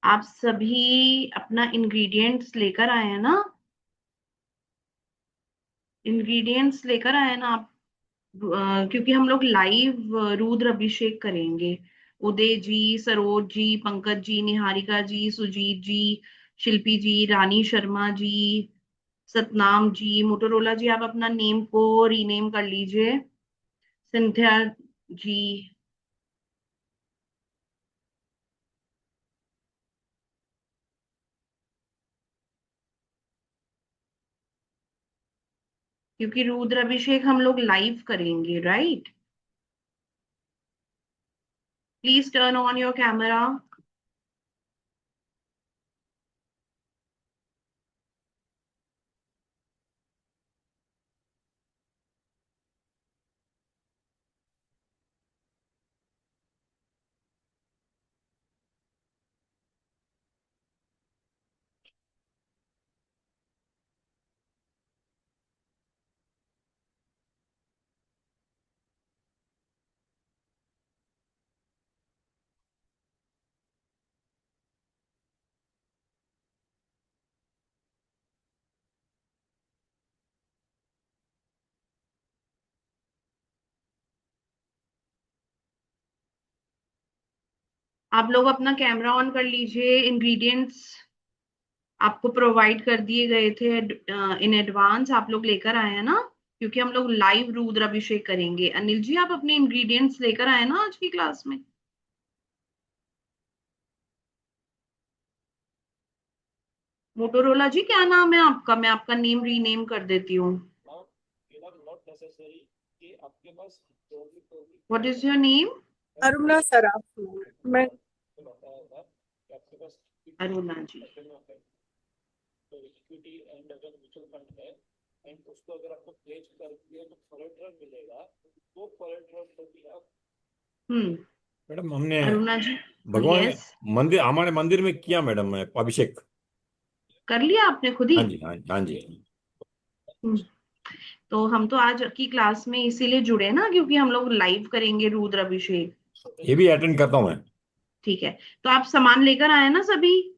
आप सभी अपना इंग्रेडिएंट्स लेकर आए हैं ना? इंग्रेडिएंट्स लेकर आए हैं ना आप? क्योंकि हम लोग लाइव रुद्र अभिषेक करेंगे। उदय जी, सरोज जी, पंकज जी, निहारिका जी, सुजीत जी, शिल्पी जी, रानी शर्मा जी, सतनाम जी, मोटोरोला जी, आप अपना नेम को रीनेम कर लीजिए। सिंथिया जी। क्योंकि रुद्र अभिषेक हम लोग लाइव करेंगे, right? Please turn on your camera. आप लोग अपना कैमरा ऑन कर लीजिए। इंग्रेडिएंट्स आपको प्रोवाइड कर दिए गए थे इन एडवांस, आप लोग लेकर आए हैं ना? क्योंकि हम लोग लाइव रुद्र अभिषेक करेंगे। अनिल जी, आप अपने इंग्रेडिएंट्स लेकर आए ना आज की क्लास में? मोटोरोला जी, क्या नाम है आपका? मैं आपका नेम रीनेम कर देती हूँ। What is your name? Aruna Saraf. मैं अरुणा जी। हम्म। मैडम हमने अरुणा जी। भगवान यस। मंदिर हमारे मंदिर में किया मैडम अभिषेक। कर लिया आपने खुद ही? हाँ जी, हाँ जी, हाँ जी। हम्म। तो हम तो आज की क्लास में इसीलिए जुड़े ना, क्योंकि हम लोग लाइव करेंगे रुद्र अभिषेक। ये भी अटेंड करता हूँ मैं। ठीक है। तो आप सामान लेकर आए ना सभी?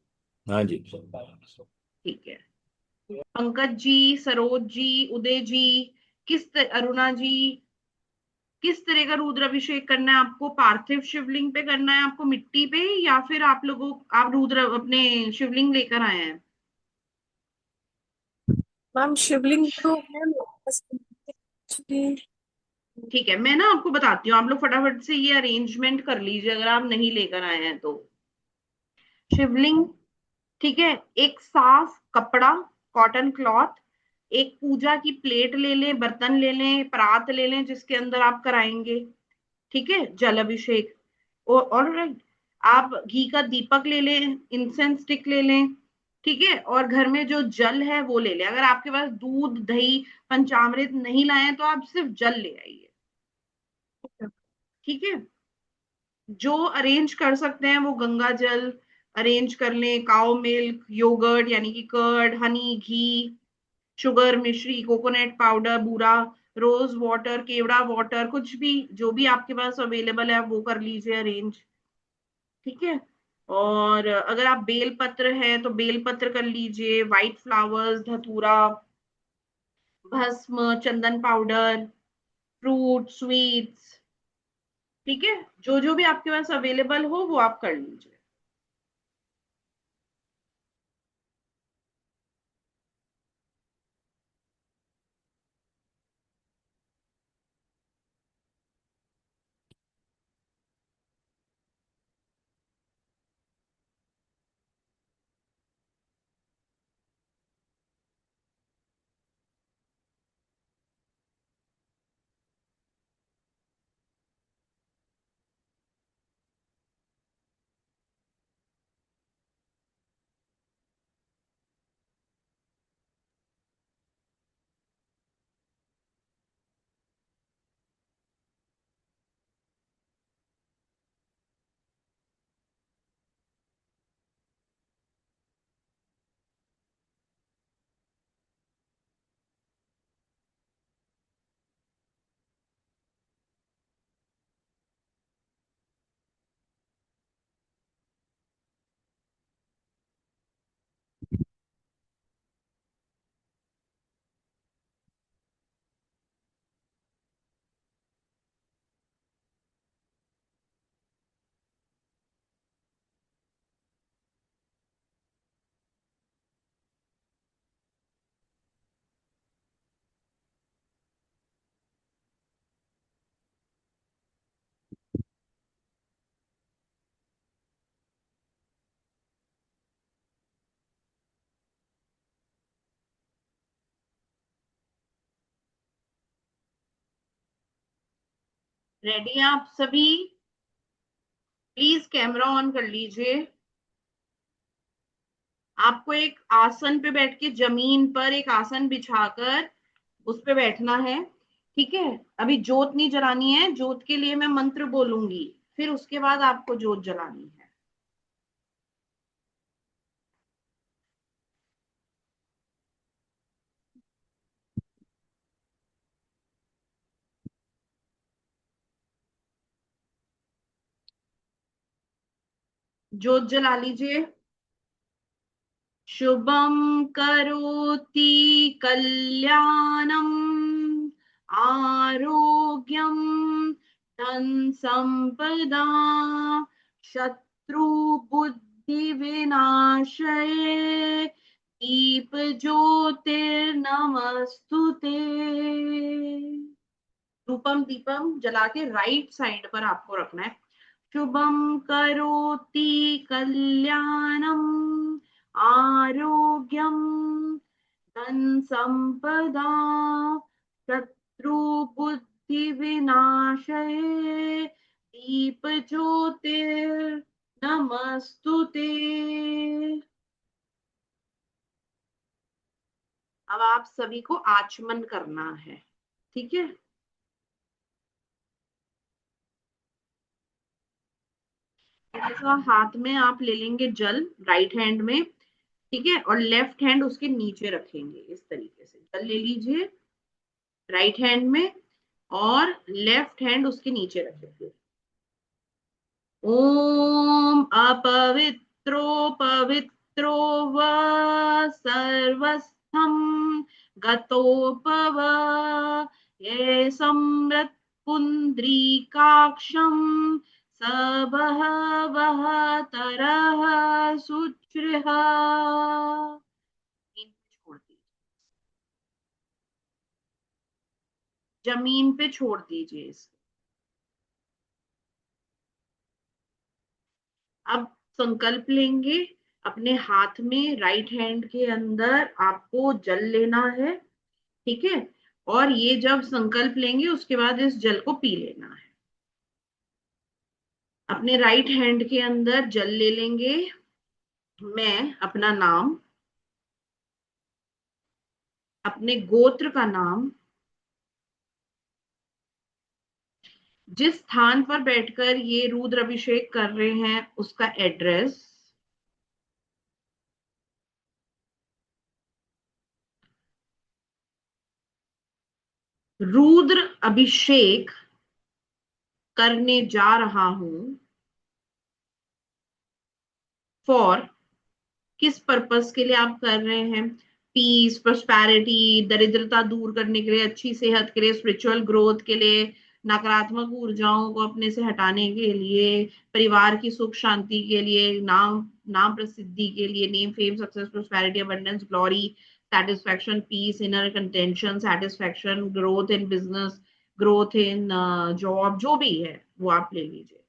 हाँ जी। ठीक है। पंकज जी, सरोज जी, उदय जी, अरुणा जी, किस तरह का रुद्राभिषेक करना है आपको? पार्थिव शिवलिंग पे करना है आपको, मिट्टी पे, या फिर आप रुद्र अपने शिवलिंग लेकर आए हैं? मैम शिवलिंग तो है मेरे पास। Actually, ठीक है, मैं ना आपको बताती हूँ। आप लोग फटाफट से ये अरेंजमेंट कर लीजिए अगर आप नहीं लेकर आए हैं तो। शिवलिंग, ठीक है। एक साफ कपड़ा, कॉटन क्लॉथ। एक पूजा की प्लेट ले लें, बर्तन ले लें, परात ले लें जिसके अंदर आप कराएंगे। ठीक है, जल अभिषेक। और आप घी का दीपक ले लें, इंसेंस स्टिक ले लें। ठीक है, और घर में जो जल है वो ले लें। अगर आपके पास दूध, दही, पंचामृत नहीं लाए तो आप सिर्फ जल ले आइए। ठीक है। जो अरेंज कर सकते हैं वो गंगा जल अरेंज कर लें, काउ मिल्क, योगर्ट यानी कि कर्ड, हनी, घी, शुगर, मिश्री, कोकोनट पाउडर, बूरा, रोज वाटर, केवड़ा वाटर, कुछ भी जो भी आपके पास अवेलेबल है वो कर लीजिए अरेंज। ठीक है। और अगर आप बेल पत्र है तो बेल पत्र कर लीजिए, व्हाइट फ्लावर्स, धतूरा, भस्म, चंदन पाउडर, फ्रूट, स्वीट्स। ठीक है। जो जो भी आपके पास अवेलेबल हो वो आप कर लीजिए। रेडी हैं आप सभी? प्लीज कैमरा ऑन कर लीजिए। आपको एक आसन पे बैठ के, जमीन पर एक आसन बिछाकर उस पे बैठना है। ठीक है। अभी जोत नहीं जलानी है, जोत के लिए मैं मंत्र बोलूंगी, फिर उसके बाद आपको जोत जलानी है। जोत जला लीजिए। शुभम करोति कल्याणम, आरोग्यम धन संपदा, शत्रु बुद्धि विनाशये, दीप ज्योतिर्नमस्तुते। रूपम दीपम जला के राइट साइड पर आपको रखना है। शुभम करोति कल्याणम, आरोग्यम धन संपदा, शत्रु बुद्धि विनाशये, दीप ज्योतिर नमस्तुते। अब आप सभी को आचमन करना है। ठीक है। ऐसा हाथ में आप ले लेंगे जल, राइट हैंड में। ठीक है। और लेफ्ट हैंड उसके नीचे रखेंगे, इस तरीके से जल ले लीजिए राइट हैंड में, और लेफ्ट हैंड उसके नीचे रखेंगे। ओम अपवित्रो पवित्रो व सर्वस्थम गतोपव, ये सम्रत पुंड्रीकाक्षम, सबहवः तरः शुचिः। छोड़ दीजिए, जमीन पे छोड़ दीजिए इसको। अब संकल्प लेंगे। अपने हाथ में राइट हैंड के अंदर आपको जल लेना है। ठीक है। और ये जब संकल्प लेंगे उसके बाद इस जल को पी लेना है। अपने राइट हैंड के अंदर जल ले लेंगे। मैं अपना नाम, अपने गोत्र का नाम, जिस स्थान पर बैठकर ये रुद्र अभिषेक कर रहे हैं उसका एड्रेस, रुद्र अभिषेक करने जा रहा हूं फॉर, किस पर्पस के लिए आप कर रहे हैं? पीस, प्रोस्पैरिटी, दरिद्रता दूर करने के लिए, अच्छी सेहत के लिए, स्पिरिचुअल ग्रोथ के लिए, नकारात्मक ऊर्जाओं को अपने से हटाने के लिए, परिवार की सुख शांति के लिए, नाम नाम प्रसिद्धि के लिए, name fame success prosperity abundance glory satisfaction peace inner contention satisfaction, growth in business, growth in job, जो भी है वो आप ले लीजिए।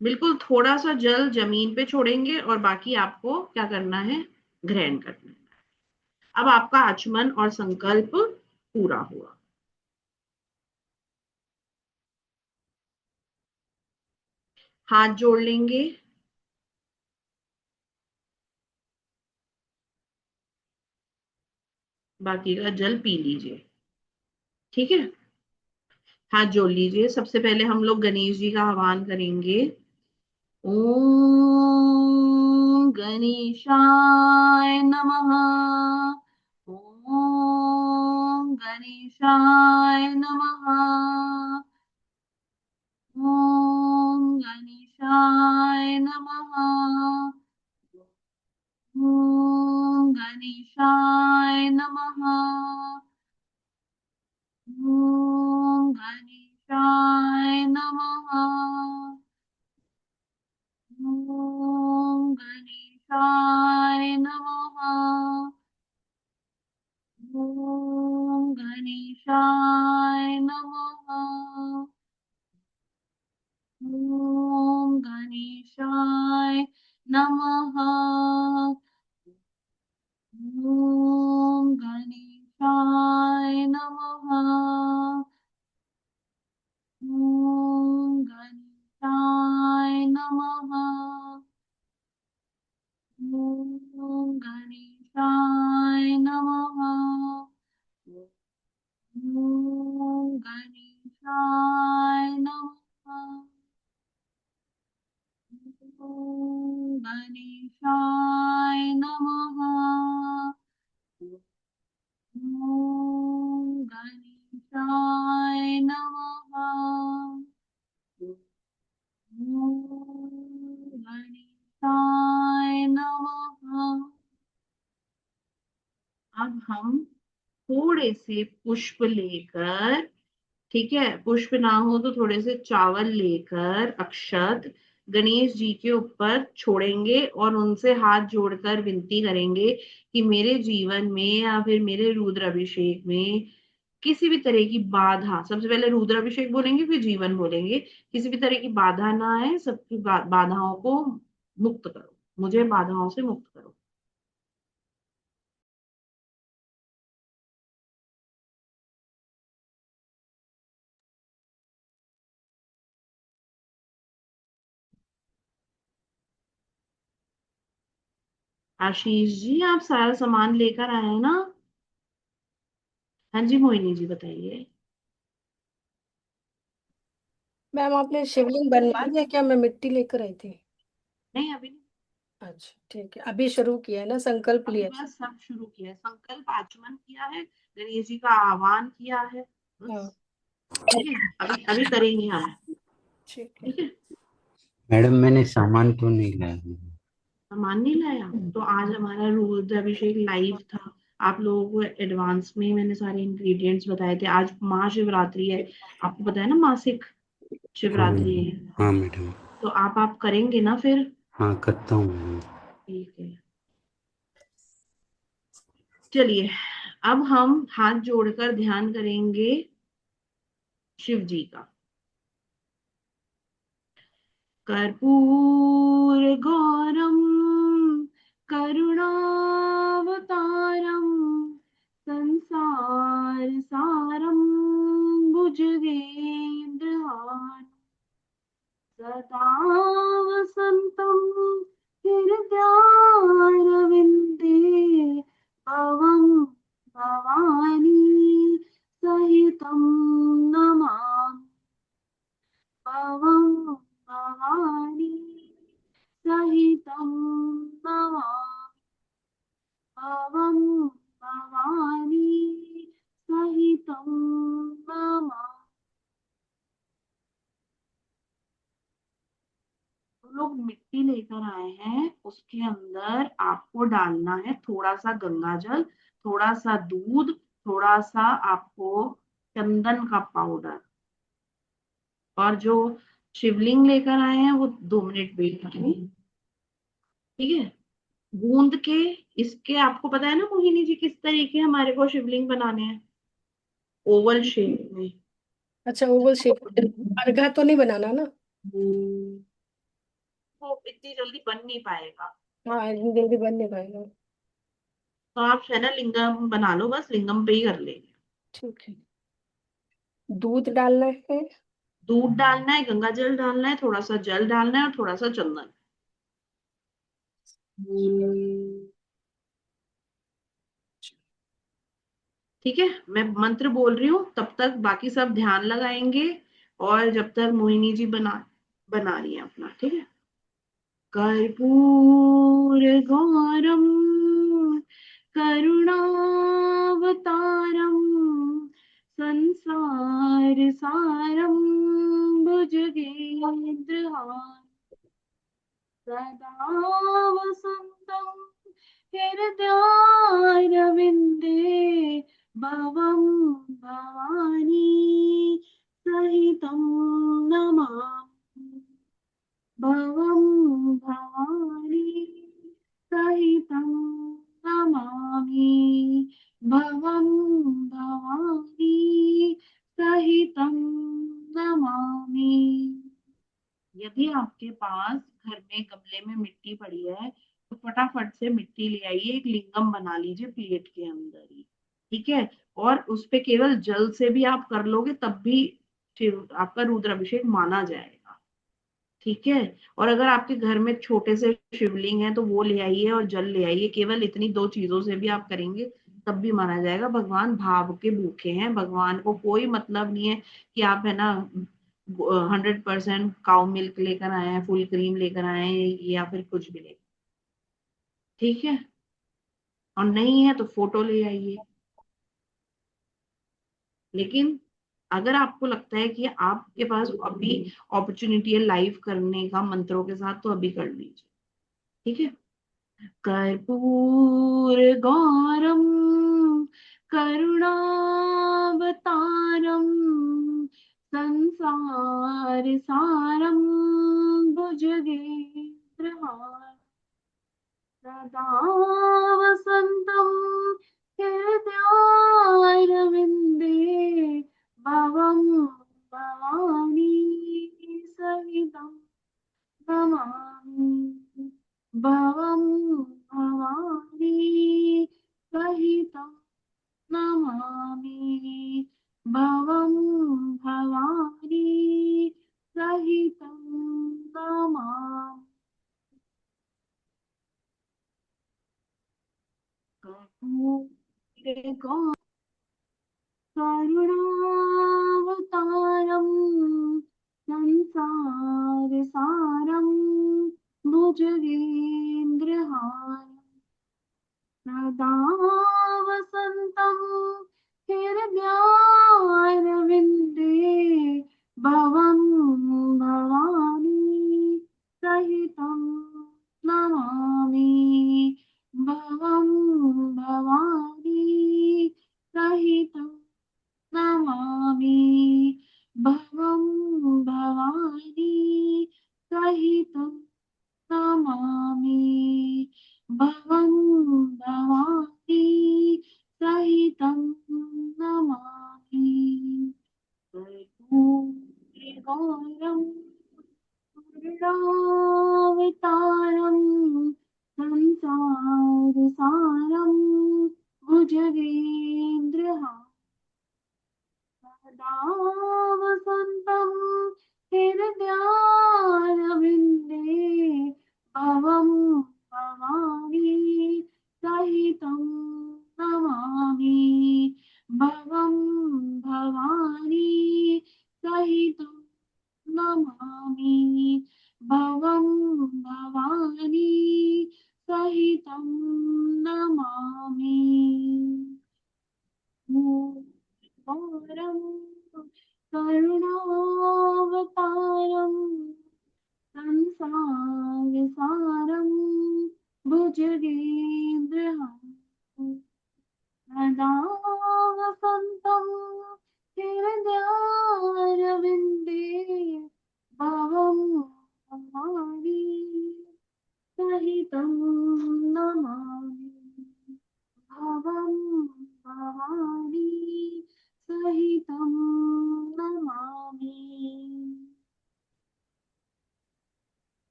बिल्कुल थोड़ा सा जल जमीन पे छोड़ेंगे और बाकी आपको क्या करना है? ग्रहण करना है। अब आपका आचमन और संकल्प पूरा हुआ। हाथ जोड़ लेंगे। बाकी का जल पी लीजिए। ठीक है। हाथ जोड़ लीजिए। सबसे पहले हम लोग गणेश जी का आह्वान करेंगे। ओम गणेशाय नमः। ओम गणेशाय नमः। ओम गणेशाय नमः। ओम गणेशाय नमः। ओम गणेशाय नमः। ओम गणेशाय नमः। ओम गणेशाय नमः। ओम गणेशाय नमः। गणेशाय नमः। ओम गणेशाय नमः। ओम गणेशाय नमः। ओम गणेशाय नमः। अब हम थोड़े से पुष्प लेकर, ठीक है, पुष्प ना हो तो थोड़े से चावल लेकर अक्षत गणेश जी के ऊपर छोड़ेंगे और उनसे हाथ जोड़कर विनती करेंगे कि मेरे जीवन में या फिर मेरे रुद्र अभिषेक में किसी भी तरह की बाधा, सबसे पहले रुद्र अभिषेक बोलेंगे फिर जीवन बोलेंगे, किसी भी तरह की बाधा ना आए, सबकी बाधाओं को मुक्त करो, मुझे बाधाओं से मुक्त करो। आशीष जी, आप सारा सामान लेकर आए हैं ना? हाँ जी मोहिनी जी बताइए। मैम आपने शिवलिंग बनवा दिया क्या? मैं मिट्टी लेकर आई थी। नहीं अभी नहीं। अच्छा ठीक है, अभी शुरू किया है ना, संकल्प अभी लिया। बस सब शुरू किया है, संकल्प आचमन किया है, गणेश जी का आह्वान किया है, हाँ बस। ठीक है, अभी अभी करेंगे हम। ठीक है। ठीक है। मैडम मैंने सामान तो नहीं लाया। सामान नहीं लाया तो आज हमारा रुद्र अभिषेक लाइव था, आप लोगों को एडवांस में मैंने सारे इंग्रेडिएंट्स बताए थे। आज महाशिवरात्रि है, आपको पता है ना, मासिक हाँ शिवरात्रि है। हाँ मैडम। तो आप करेंगे ना फिर? हाँ करता हूँ मैडम। ठीक है, चलिए अब हम हाथ जोड़कर ध्यान करेंगे शिव जी का। कर्पूर गौरम करुणावतारम संसार सारम भुजगेन्द्रहार सदा वसंतम हृदयारविंदे भवं भवानी सहितं नमामि। भवं भवानी सहितं नमामि। भवं भवानी सहितं नमामि। तो लोग मिट्टी लेकर आए हैं, उसके अंदर आपको डालना है थोड़ा सा गंगा जल, थोड़ा सा दूध, थोड़ा सा आपको चंदन का पाउडर, और जो शिवलिंग लेकर आए हैं वो 2 मिनट वेट करेंगे। ठीक है, गूंद के, इसके आपको पता है ना मोहिनी जी किस तरीके हमारे को शिवलिंग बनाने हैं? ओवल शेप में। अच्छा ओवल शेप। अर्घा तो नहीं बनाना ना? वो इतनी जल्दी बन नहीं पाएगा। हाँ इतनी जल्दी बन नहीं पाएगा। तो आप है ना लिंगम बना लो, बस लिंगम पे ही कर लेंगे। ठीक है। दूध डालना है। दूध डालना है, गंगा जल डालना है, थोड़ा सा जल डालना है और थोड़ा सा चंदन। ठीक है, मैं मंत्र बोल रही हूँ तब तक बाकी सब ध्यान लगाएंगे, और जब तक मोहिनी जी बना बना रही है अपना। ठीक है। कर्पूर गौरम करुणावतारम संसार सारम भुजगेन्द्रहार सदा वसंतं हृदयारविन्दे भवं भवानी सहितं नमामि। भवं भवानी सहितं नमामि। भवं भवानी सहितं नमामि। यदि आपके पास घर में गमले में मिट्टी पड़ी है तो फटाफट से मिट्टी ले आइए, एक लिंगम बना लीजिए प्लेट के अंदर ही। ठीक है, और उस पे केवल जल से भी आप कर लोगे तब भी आपका रुद्राभिषेक माना जाएगा। ठीक है, और अगर आपके घर में छोटे से शिवलिंग है तो वो ले आइए और जल ले आइए, केवल इतनी 2 चीजों से भी आप करेंगे तब भी माना जाएगा भगवान भाव के भूखे हैं, भगवान को कोई मतलब नहीं है कि आप है ना 100% काउ मिल्क लेकर आए हैं, फुल क्रीम लेकर आए हैं या फिर कुछ भी ले। ठीक है, और नहीं है तो फोटो ले आइए। लेकिन अगर आपको लगता है कि आपके पास अभी अपॉर्चुनिटी है लाइव करने का मंत्रों के साथ, तो अभी कर लीजिए। ठीक है। कर्पूर गौरम करुणावतारम संसार सारम भुजगेन्द्रहारम सदा वसन्तं हृदयारविन्दे भवं भवानी सहितं नमामि भवं भवानी सहितं नमामि भवं भवानी सहितं नमामि। करुणावतारं संसार सारं भुजगेन्द्रहारं सदा वसन्तं हृदयारविन्दे भवं भवानी सहितं नमामि भवं भवानी सहितं नमामि भवं भवानी सहितं नमामि भवं भवानी सहितं नमामि। कर्पूरगौरं करुणावतारं संसार सारं भुजगेन्द्रहारं सदा वसन्तं हृदयारविन्दे भवं भवानी सहितं नमामि भवं भवानी सहितं नमामि भवं भवानी सहितं नमामि। गौरं करुणावतारं संसार सारं भुजगेन्द्रहारं सदा वसन्तं हृदयारविन्दे भवं भवानी सहितं नमामि भवं भवानी सहितं नमामि।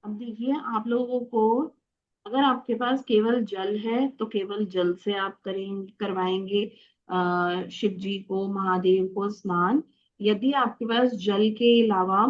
अब देखिए आप लोगों को, अगर आपके पास केवल जल है तो केवल जल से आप करवाएंगे शिव जी को, महादेव को स्नान। यदि आपके पास जल के अलावा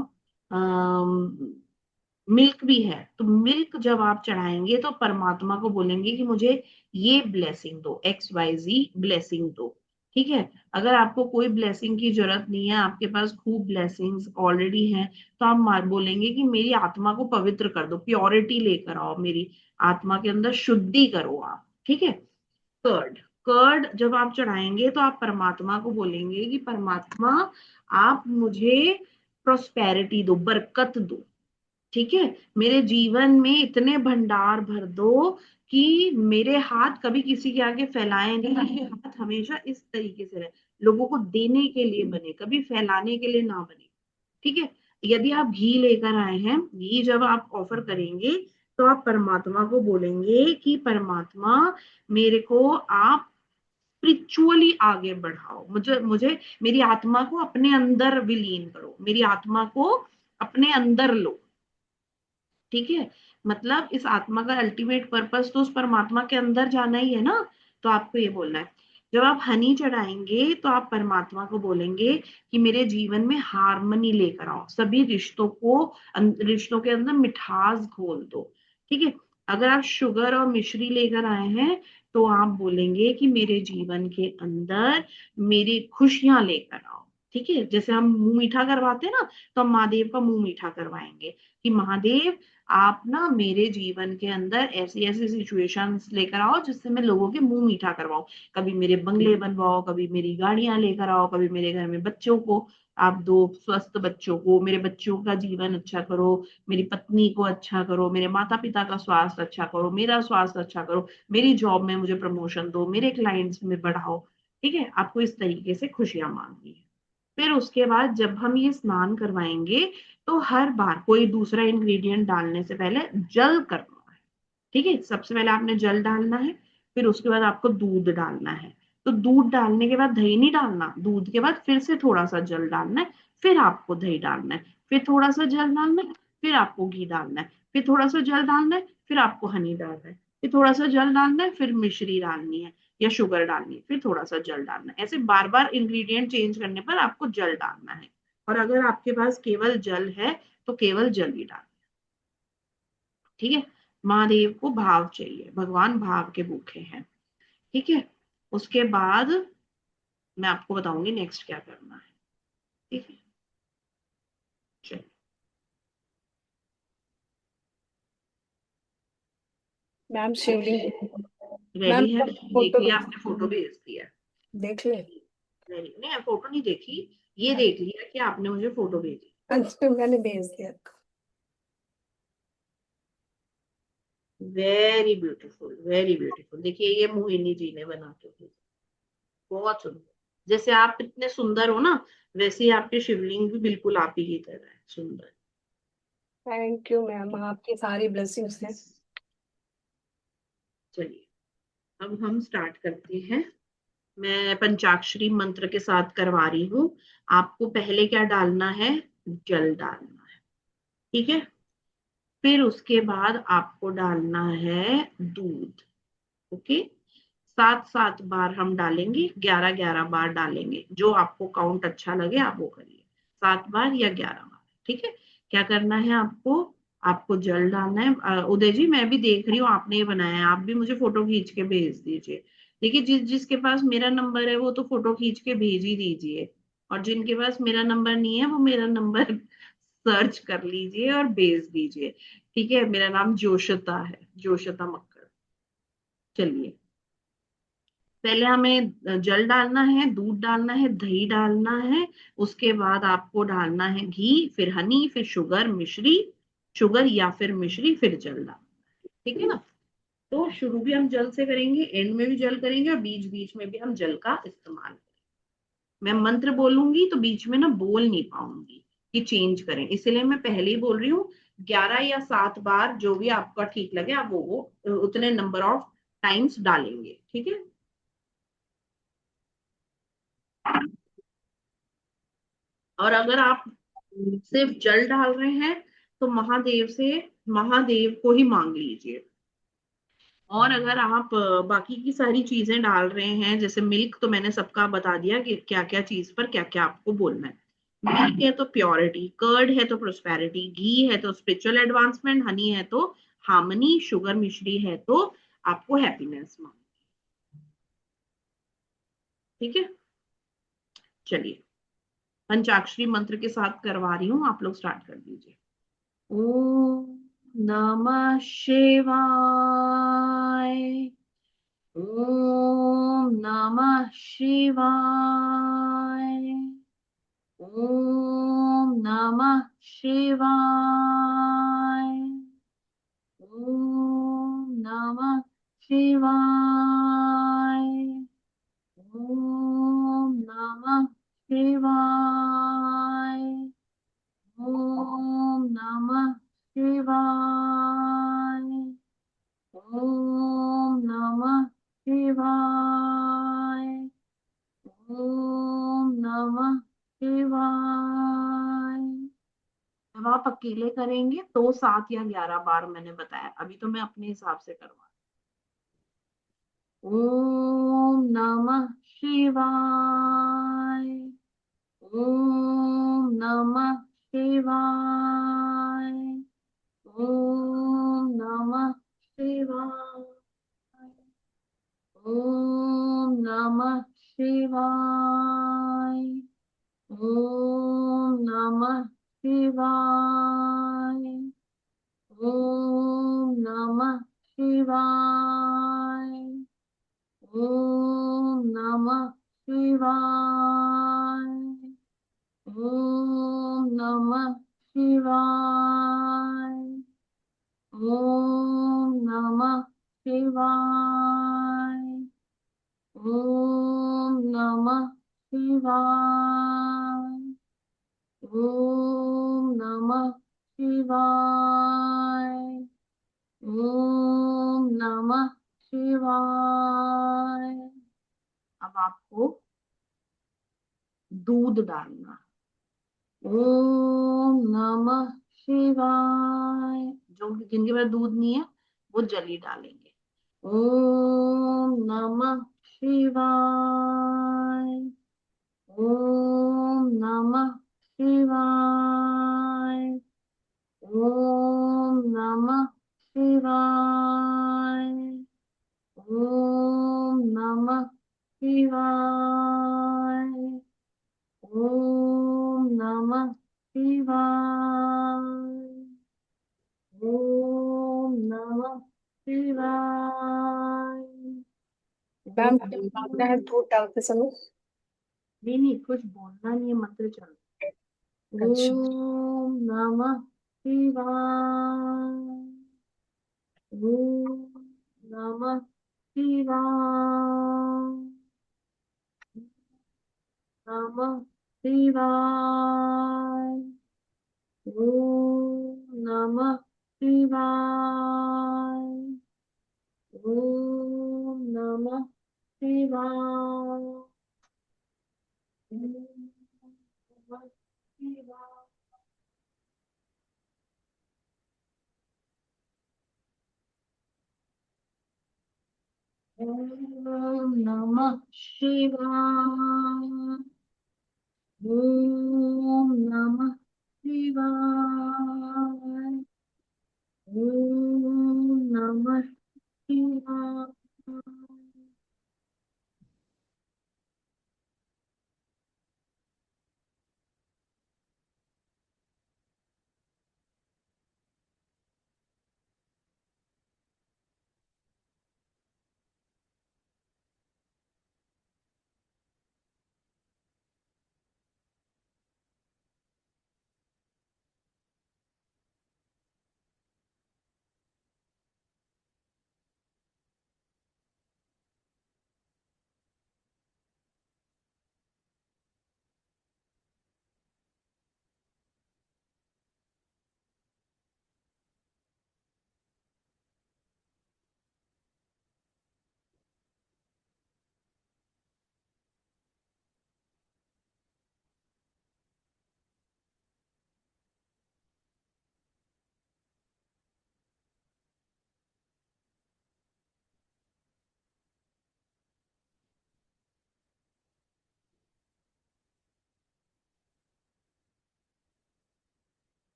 मिल्क भी है तो मिल्क जब आप चढ़ाएंगे तो परमात्मा को बोलेंगे कि मुझे ये ब्लेसिंग दो, XYZ ब्लेसिंग दो। ठीक है। अगर आपको कोई ब्लेसिंग की जरूरत नहीं है, आपके पास खूब ब्लेसिंग्स ऑलरेडी हैं, तो आप बोलेंगे कि मेरी आत्मा को पवित्र कर दो, प्योरिटी लेकर आओ, मेरी आत्मा के अंदर शुद्धि करो आप। ठीक है। कर्ड, कर्ड जब आप चढ़ाएंगे तो आप परमात्मा को बोलेंगे कि परमात्मा आप मुझे प्रोस्पेरिटी दो, बरकत दो। ठीक है। मेरे जीवन में इतने भंडार भर दो कि मेरे हाथ कभी किसी के आगे फैलाए नहीं, मेरे हाथ हमेशा इस तरीके से रहे, लोगों को देने के लिए बने, कभी फैलाने के लिए ना बने। ठीक है। यदि आप घी लेकर आए हैं, घी जब आप ऑफर करेंगे तो आप परमात्मा को बोलेंगे कि परमात्मा मेरे को आप स्पिरिचुअली आगे बढ़ाओ, मुझे मुझे मेरी आत्मा को अपने अंदर विलीन करो, मेरी आत्मा को अपने अंदर लो। ठीक है। मतलब इस आत्मा का अल्टीमेट पर्पस तो उस परमात्मा के अंदर जाना ही है ना। तो आपको ये बोलना है, जब आप हनी चढ़ाएंगे तो आप परमात्मा को बोलेंगे कि मेरे जीवन में हार्मनी लेकर आओ, सभी रिश्तों को, रिश्तों के अंदर मिठास घोल दो। ठीक है। अगर आप शुगर और मिश्री लेकर आए हैं तो आप बोलेंगे कि मेरे जीवन के अंदर मेरी खुशियां लेकर आओ। ठीक है, जैसे हम मुंह मीठा करवाते हैं ना, तो हम महादेव का मुंह मीठा करवाएंगे कि महादेव आप ना मेरे जीवन के अंदर ऐसी ऐसी सिचुएशंस लेकर आओ जिससे मैं लोगों के मुंह मीठा करवाऊं। कभी मेरे बंगले बनवाओ, कभी मेरी गाड़ियां लेकर आओ, कभी मेरे घर में बच्चों को आप दो, स्वस्थ बच्चों को, मेरे बच्चों का जीवन अच्छा करो, मेरी पत्नी को अच्छा करो, मेरे माता पिता का स्वास्थ्य अच्छा करो, मेरा स्वास्थ्य अच्छा करो, मेरी जॉब में मुझे प्रमोशन दो, मेरे क्लाइंट्स में बढ़ाओ। ठीक है, आपको इस तरीके से खुशियां मांगनी है। फिर उसके बाद जब हम ये स्नान करवाएंगे तो हर बार कोई दूसरा इंग्रेडिएंट डालने से पहले जल करना है। ठीक है, सबसे पहले आपने जल डालना है, फिर उसके बाद आपको दूध डालना है। तो दूध डालने के बाद दही नहीं डालना, दूध के बाद फिर से थोड़ा सा जल डालना है, फिर आपको दही डालना है, फिर थोड़ा सा जल डालना है, फिर आपको घी डालना है, फिर थोड़ा सा जल डालना है, फिर आपको हनी डालना है, फिर थोड़ा सा जल डालना है, फिर मिश्री डालनी है या शुगर डालनी है, फिर थोड़ा सा जल डालना है। ऐसे बार बार इंग्रेडिएंट चेंज करने पर आपको जल डालना है। और अगर आपके पास केवल जल है तो केवल जल ही डालना है। ठीक है, महादेव को भाव चाहिए, भगवान भाव के भूखे हैं। ठीक है, उसके बाद मैं आपको बताऊंगी नेक्स्ट क्या करना है। ठीक है, चलिए। मैम शिवलिंग। मैम रेडी है, देख फोटो लिया आपने, फोटो भेज दिया। देख ले। रेडी नहीं, फोटो नहीं देखी, ये देख लिया कि आपने मुझे फोटो भेजी। अच्छा मैंने भेज दिया। Very beautiful, very beautiful. देखिए ये मोहिनी जी ने बना के भेजा, बहुत सुंदर। जैसे आप इतने सुंदर हो ना, वैसे ही आपके शिवलिंग भी बिल्कुल आप ही की तरह है सुंदर। थैंक यू मैम, आपकी सारी ब्लेसिंग्स हैं। चलिए, अब हम स्टार्ट करते हैं। मैं पंचाक्षरी मंत्र के साथ करवा रही हूँ। आपको पहले क्या डालना है, जल डालना है। ठीक है, फिर उसके बाद आपको डालना है दूध। ओके, 7 7 बार हम डालेंगे, 11 11 बार डालेंगे, जो आपको काउंट अच्छा लगे आप वो करिए, 7 बार या 11 बार। ठीक है, क्या करना है आपको, आपको जल डालना है। उदय जी मैं भी देख रही हूँ आपने ये बनाया है, आप भी मुझे फोटो खींच के भेज दीजिए। देखिए जिसके पास मेरा नंबर है वो तो फोटो खींच के भेज ही दीजिए, और जिनके पास मेरा नंबर नहीं है वो मेरा नंबर सर्च कर लीजिए और भेज दीजिए। ठीक है, मेरा नाम जोशता है, जोशता मक्कर। चलिए, पहले हमें जल डालना है, दूध डालना है, दही डालना है, उसके बाद आपको डालना है घी, फिर हनी, फिर शुगर, मिश्री, शुगर या फिर मिश्री, फिर जल डालना है। ठीक है ना, तो शुरू भी हम जल से करेंगे, एंड में भी जल करेंगे, और बीच बीच में भी हम जल का इस्तेमाल करेंगे। मैं मंत्र बोलूंगी तो बीच में ना बोल नहीं पाऊंगी कि चेंज करें, इसलिए मैं पहले ही बोल रही हूँ। 11 या 7 बार जो भी आपका ठीक लगे आप वो उतने नंबर ऑफ टाइम्स डालेंगे। ठीक है, और अगर आप सिर्फ जल डाल रहे हैं तो महादेव से, महादेव को ही मांग लीजिए। और अगर आप बाकी की सारी चीजें डाल रहे हैं, जैसे मिल्क, तो मैंने सबका बता दिया कि क्या क्या चीज पर क्या क्या आपको बोलना है। मिल्क है तो प्योरिटी, कर्ड है तो प्रोस्पेरिटी, घी है तो स्पिरिचुअल एडवांसमेंट, हनी है तो हार्मनी, शुगर मिश्री है तो आपको हैप्पीनेस मांग। ठीक है, चलिए पंचाक्षरी मंत्र के साथ करवा रही हूँ, आप लोग स्टार्ट कर दीजिए। ओम नमः शिवाय, ओम नमः शिवाय, ओम नमः शिवाय, ओम नमः शिवाय, ओम नमः शिवाय, ओम नमः शिवाय, ओम नमः शिवाय, ओम नमः शिवाय। जब आप अकेले करेंगे तो 7 या 11 बार मैंने बताया, अभी तो मैं अपने हिसाब से करवा। ओम नमः शिवाय, ओम नमः शिवाय, ओम नमः ओम नमः शिवाय। ओम नमः शिवाय। ओम नमः शिवाय। ओम नमः शिवाय। ओम नमः शिवाय। ओम नमः शिवाय। ओम नमः शिवाय। ओम नमः शिवाय। ओम नमः शिवाय। अब आपको दूध डालना। ओम नमः शिवाय। जो जिनके पास दूध नहीं है वो जली डालेंगे। ओम नमः शिवाय। ओम नमः शिवाय। ओम नमः शिवाय। ओम नमः शिवाय। ओम नमः शिवाय। ओम नमः शिवाय। मैम क्या बोलना है दूध डालते समय? नहीं नहीं, कुछ बोलना नहीं है, मंत्र चल। अच्छा। ओम नमः शिवाय। ओम नमः शिवाय। नमः शिवाय। ओम नमः शिवाय। ओम नमः शिवाय। ओम नमः शिवाय। ओम नमः शिवाय। ओम नमः शिवाय। ओम नमः शिवाय।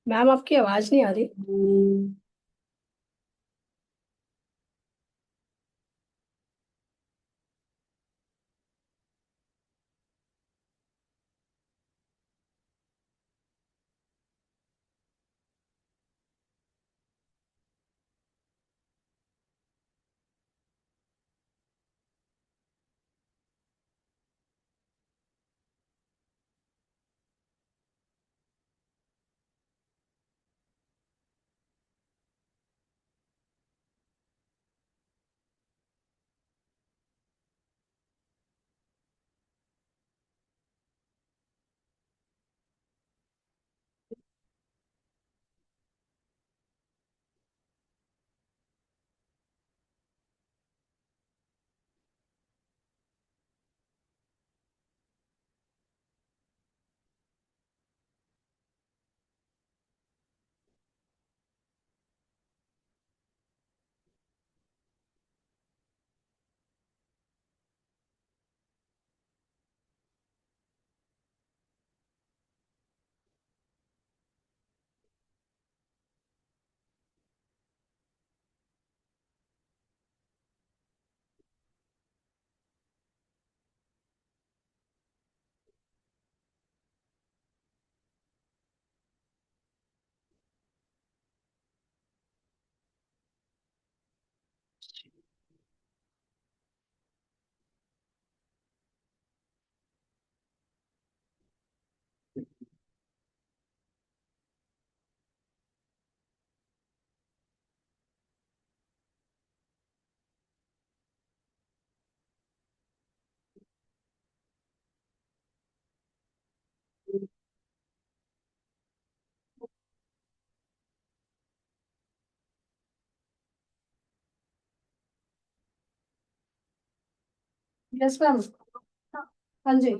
मैम आपकी आवाज नहीं आ रही। Yes ma'am. हाँ जी।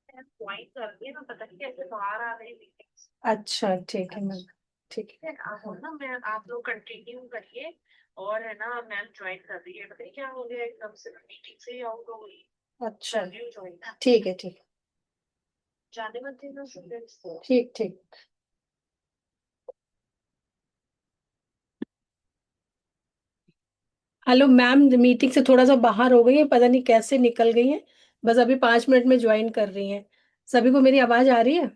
ज्वाइन कर दिए ना, पता नहीं कैसे बाहर आ रहे मीटिंग्स। अच्छा ठीक है मैम। ठीक है। आप हो ना, मैं आप लोग कंटिन्यू करिए। और है ना, मैम ज्वाइन कर रही है, पता नहीं क्या हो गया, एकदम से मीटिंग से ही आउट हो गई। अच्छा न्यू ज्वाइन। ठीक है। ठीक जाने मत देना स्टूडेंट्स को। ठीक ठीक। हेलो मैम, मीटिंग से थोड़ा सा बाहर हो गई है, पता नहीं कैसे निकल गई है। बस अभी 5 मिनट में ज्वाइन कर रही हैं। सभी को मेरी आवाज आ रही है?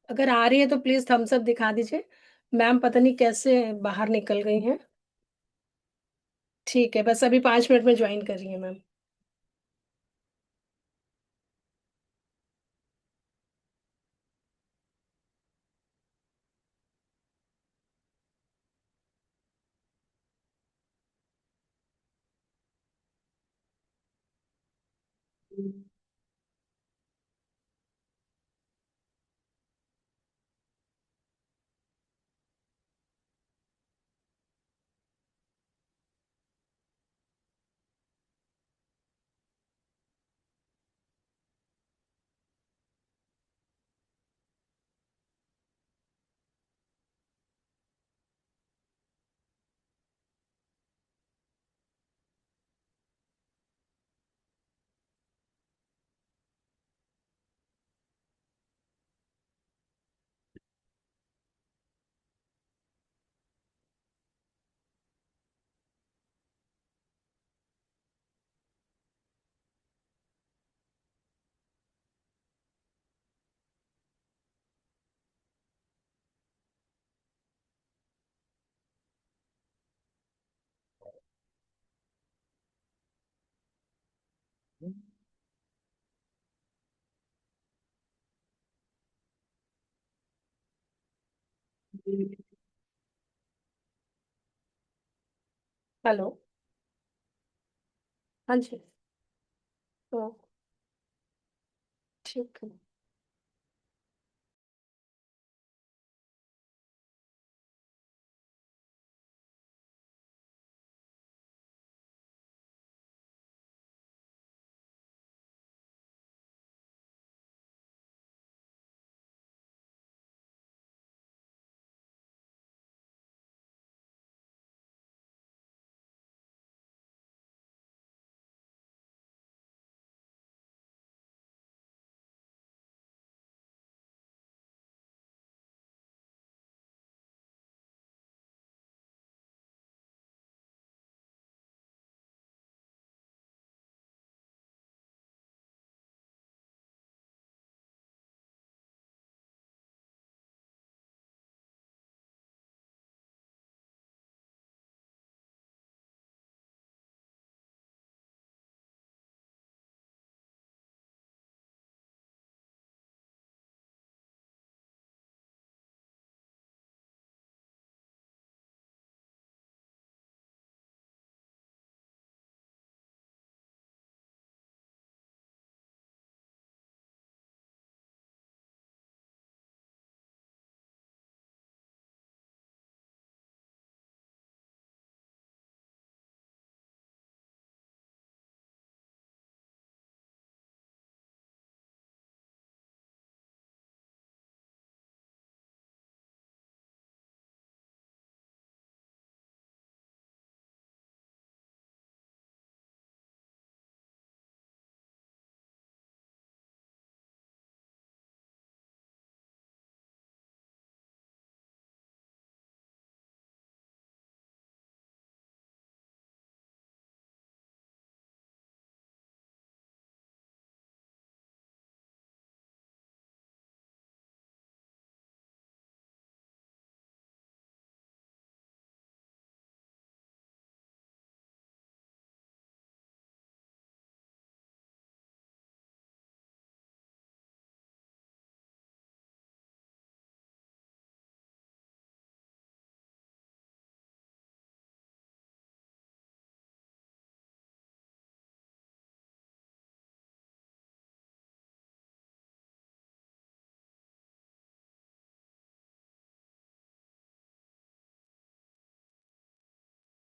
अगर आ रही है तो प्लीज थम्स अप दिखा दीजिए। मैम पता नहीं कैसे बाहर निकल गई हैं। ठीक है, बस अभी 5 मिनट में ज्वाइन कर रही है मैम। हेलो। हाँ जी। तो ठीक है।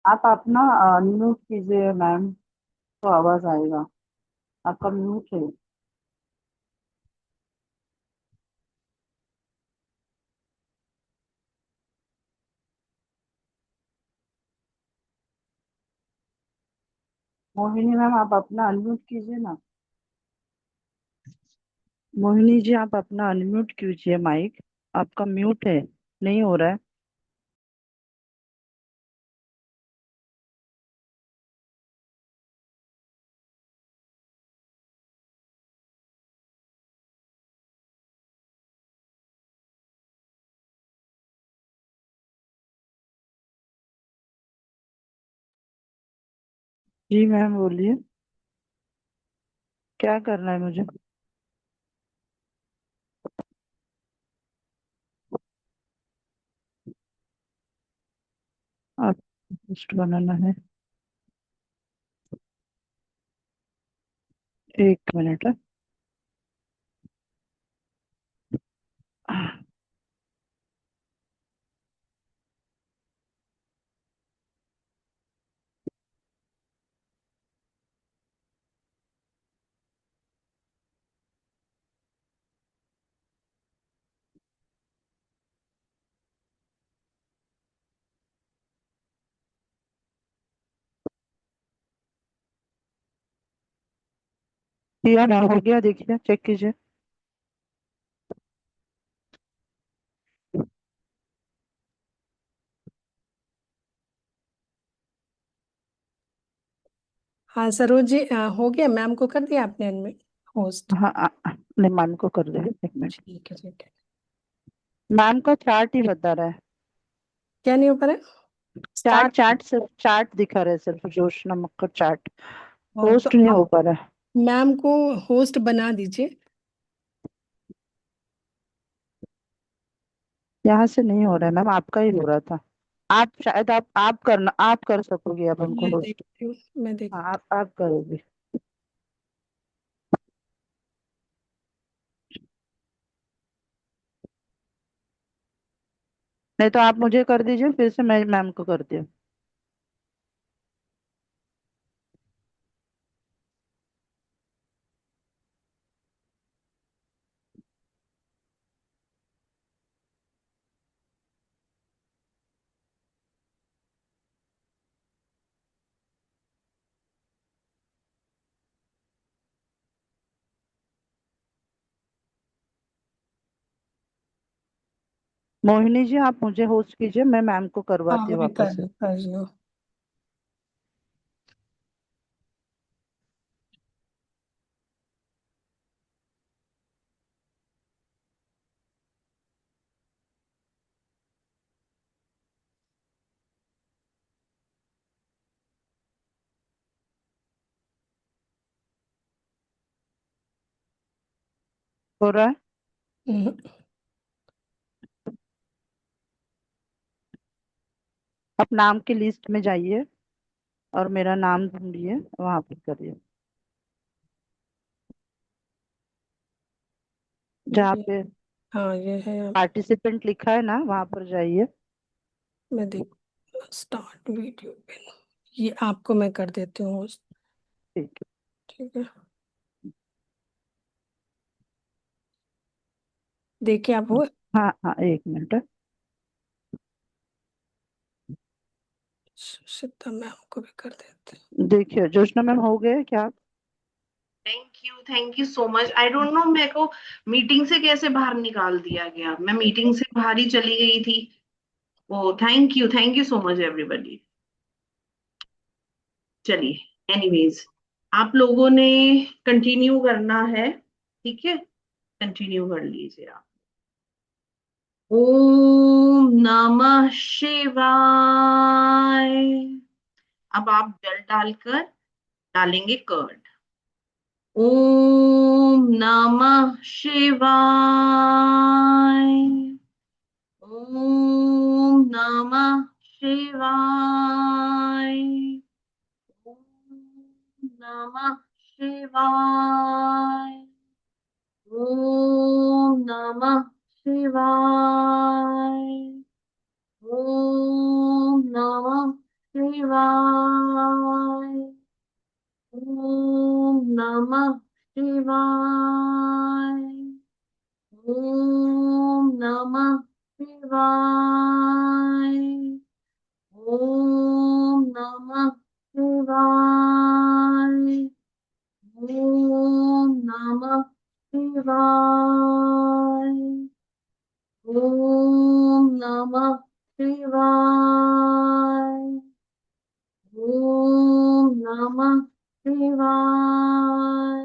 आप अपना म्यूट कीजिए मैम। तो आवाज आएगा। आपका म्यूट है। मोहिनी मैम, आप अपना अनम्यूट कीजिए ना। मोहिनी जी, आप अपना अनम्यूट कीजिए माइक। आपका म्यूट है, नहीं हो रहा है। जी मैम, बोलिए। क्या करना है मुझे? आप पोस्ट बनाना है। एक मिनट। किया ना, हो गया, देखिए, चेक कीजिए। हाँ सरोज जी, हो गया, मैम को कर दिया आपने इनमें होस्ट? हाँ, नहीं, मैम को कर दे, एक मिनट। ठीक है ठीक है। मैम का चार्ट ही बता रहा है। क्या नहीं हो पा रहा है? Chart start. चार्ट सिर्फ चार्ट दिखा रहा है, सिर्फ जोश नमक का चार्ट। हाँ तो पोस्ट नहीं आप हो पा रहा है। मैम को होस्ट बना दीजिए। यहाँ से नहीं हो रहा है मैम, आपका ही हो रहा था। आप शायद आप करना, आप कर सकोगे अब उनको मैं होस्ट। देखती हूँ, मैं देख। हाँ, आप करोगे। नहीं तो आप मुझे कर दीजिए, फिर से मैं मैम को करती हूँ। मोहिनी जी, आप मुझे होस्ट कीजिए, मैं मैम को हाँ करवाती हूँ मैं वापस से। कर रही हूँ। हो रहा है। हम्म, आप नाम की लिस्ट में जाइए और मेरा नाम ढूंढिए, वहां पर करिए। जहाँ ये पे हाँ ये है यहाँ पे। पार्टिसिपेंट लिखा है ना, वहां पर जाइए। मैं देख, स्टार्ट वीडियो पे। ये आपको मैं कर देती हूँ होस्ट। ठीक है। ठीक है, देखिए आप हो। हाँ हाँ, एक मिनट। सीता मैम को भी कर देते हैं। देखिए, जोशना मैम, हो गए क्या आप? Thank you so much. I don't know मेरे को मीटिंग से कैसे बाहर निकाल दिया गया, मैं मीटिंग से बाहर ही चली गई थी। Oh thank you so much everybody. चलिए, एनीवेज, आप लोगों ने कंटिन्यू करना है, ठीक है, कंटिन्यू कर लीजिए आप। ओम नमः शिवाय। अब आप जल डालकर डालेंगे कर्ड। ओम नमः शिवाय। ओम नमः शिवाय। ओम नमः शिवाय। ओम नमः शिवाय। ओम नमः शिवाय। नमः शिवाय, ओम नमः शिवाय, ओम नमः शिवाय, ओम नमः शिवाय, ओम नमः शिवाय, ओम नमः शिवाय।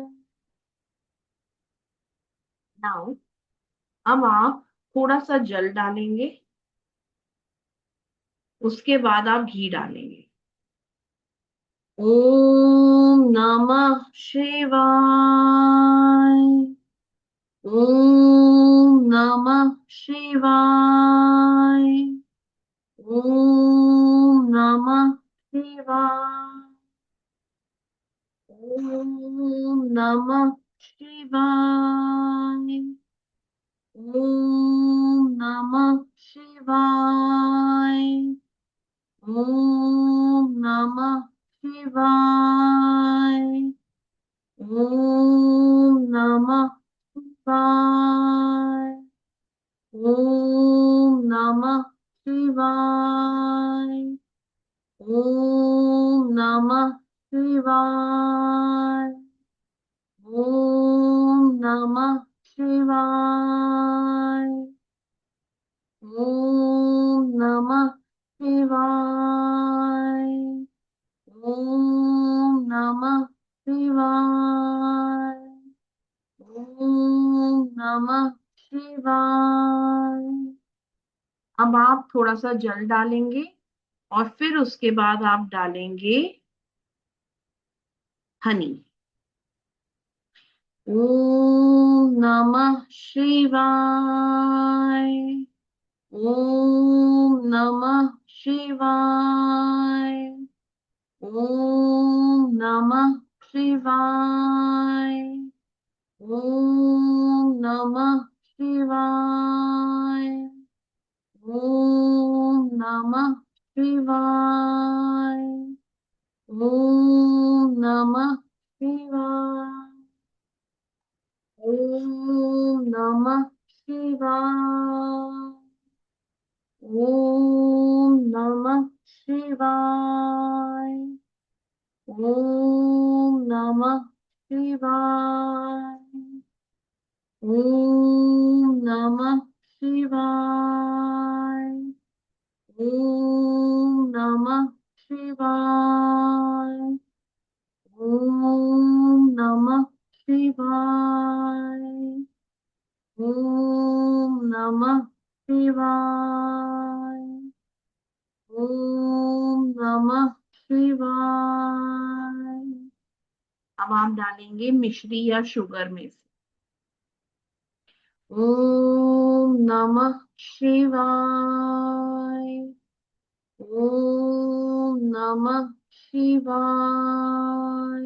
नाउ अब आप थोड़ा सा जल डालेंगे, उसके बाद आप घी डालेंगे। ओम नमः शिवाय, ओम नमः शिवाय, ओम नमः शिवाय, ओम नमः शिवाय, ओम नमः शिवाय, ओम नमः शिवाय, ओम नमः शिवाय, ओम नमः शिवाय, ओम नमः शिवाय, ओम नमः शिवाय, ओम नमः शिवाय, ओम नमः शिवाय, ओम नमः शिवाय। अब आप थोड़ा सा जल डालेंगे और फिर उसके बाद आप डालेंगे हनी। ओम नमः शिवाय, ओम नमः शिवाय, ओम नमः शिवाय, ओम नमः शिवाय, ओम नमः शिवाय, ओम नमः शिवाय, ओम नमः शिवाय, ओम नमः शिवाय, ओम नमः शिवाय, ओम नमः शिवाय, ओम नमः शिवाय, ओम नमः शिवाय, ओम नमः शिवाय, ओम नमः शिवाय। अब आप डालेंगे मिश्री या शुगर में से। ओम नमः शिवाय, ओम नमः शिवाय,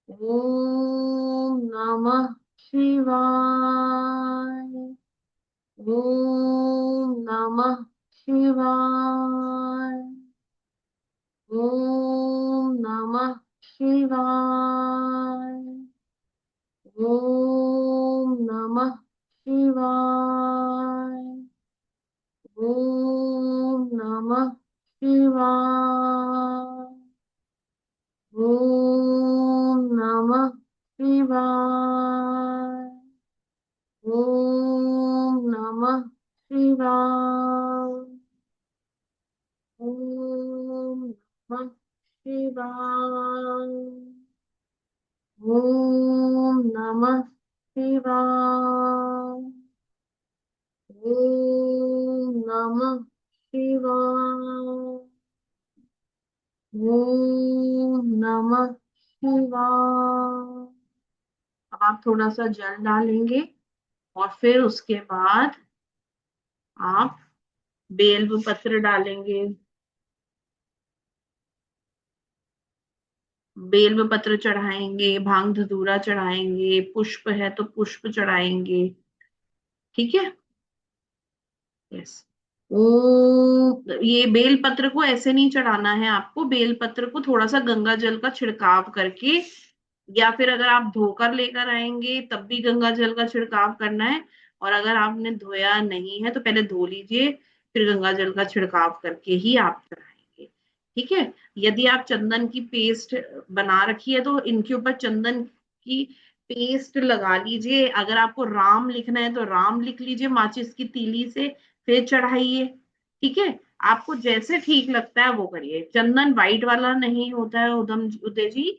ओम नमः शिवाय, ओम नमः शिवाय, ओम नमः शिवाय, ओम नमः शिवाय, ओम नमः शिवाय, ओम नमः शिवाय, ओम नमः शिवाय, ओम नमः शिवाय, ओम नमः शिवाय, ओम नमः शिवाय, ओम नमः शिवाय। अब आप थोड़ा सा जल डालेंगे और फिर उसके बाद आप बेल पत्र डालेंगे। बेल पत्र चढ़ाएंगे, भांग धतूरा चढ़ाएंगे, पुष्प है तो पुष्प चढ़ाएंगे। ठीक है, यस। ओ, ये बेल पत्र को ऐसे नहीं चढ़ाना है आपको, बेल पत्र को थोड़ा सा गंगा जल का छिड़काव करके या फिर अगर आप धोकर लेकर आएंगे तब भी गंगा जल का छिड़काव करना है, और अगर आपने धोया नहीं है तो पहले धो लीजिए, फिर गंगा जल का छिड़काव करके ही आप चढ़ाएंगे। ठीक है। यदि आप चंदन की पेस्ट बना रखी है तो इनके ऊपर चंदन की पेस्ट लगा लीजिए। अगर आपको राम लिखना है तो राम लिख लीजिए माचिस की तीली से, फिर चढ़ाइए। ठीक है। आपको जैसे ठीक लगता है वो करिए। चंदन व्हाइट वाला नहीं होता है उदय जी,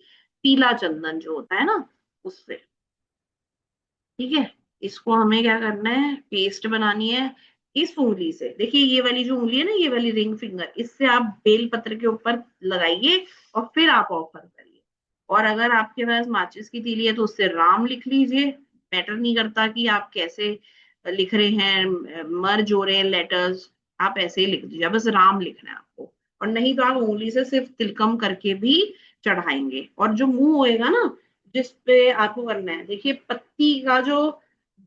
पीला चंदन जो होता है ना, उससे। ठीक है। इसको हमें क्या करना है, पेस्ट बनानी है। इस उंगली से देखिए, ये वाली जो उंगली है ना, ये वाली रिंग फिंगर, इससे आप बेल पत्र के ऊपर लगाइए और फिर आप ऑफर करिए। और अगर आपके पास माचिस की तीली है तो उससे राम लिख लीजिए। मैटर नहीं करता कि आप कैसे लिख रहे हैं, मर्ज हो रहे हैं लेटर्स, आप ऐसे ही लिख दीजिए, बस राम लिखना है आपको। और नहीं तो आप उंगली से सिर्फ तिलकम करके भी चढ़ाएंगे। और जो मुंह होएगा ना, जिस पे आपको करना है, देखिए पत्ती का जो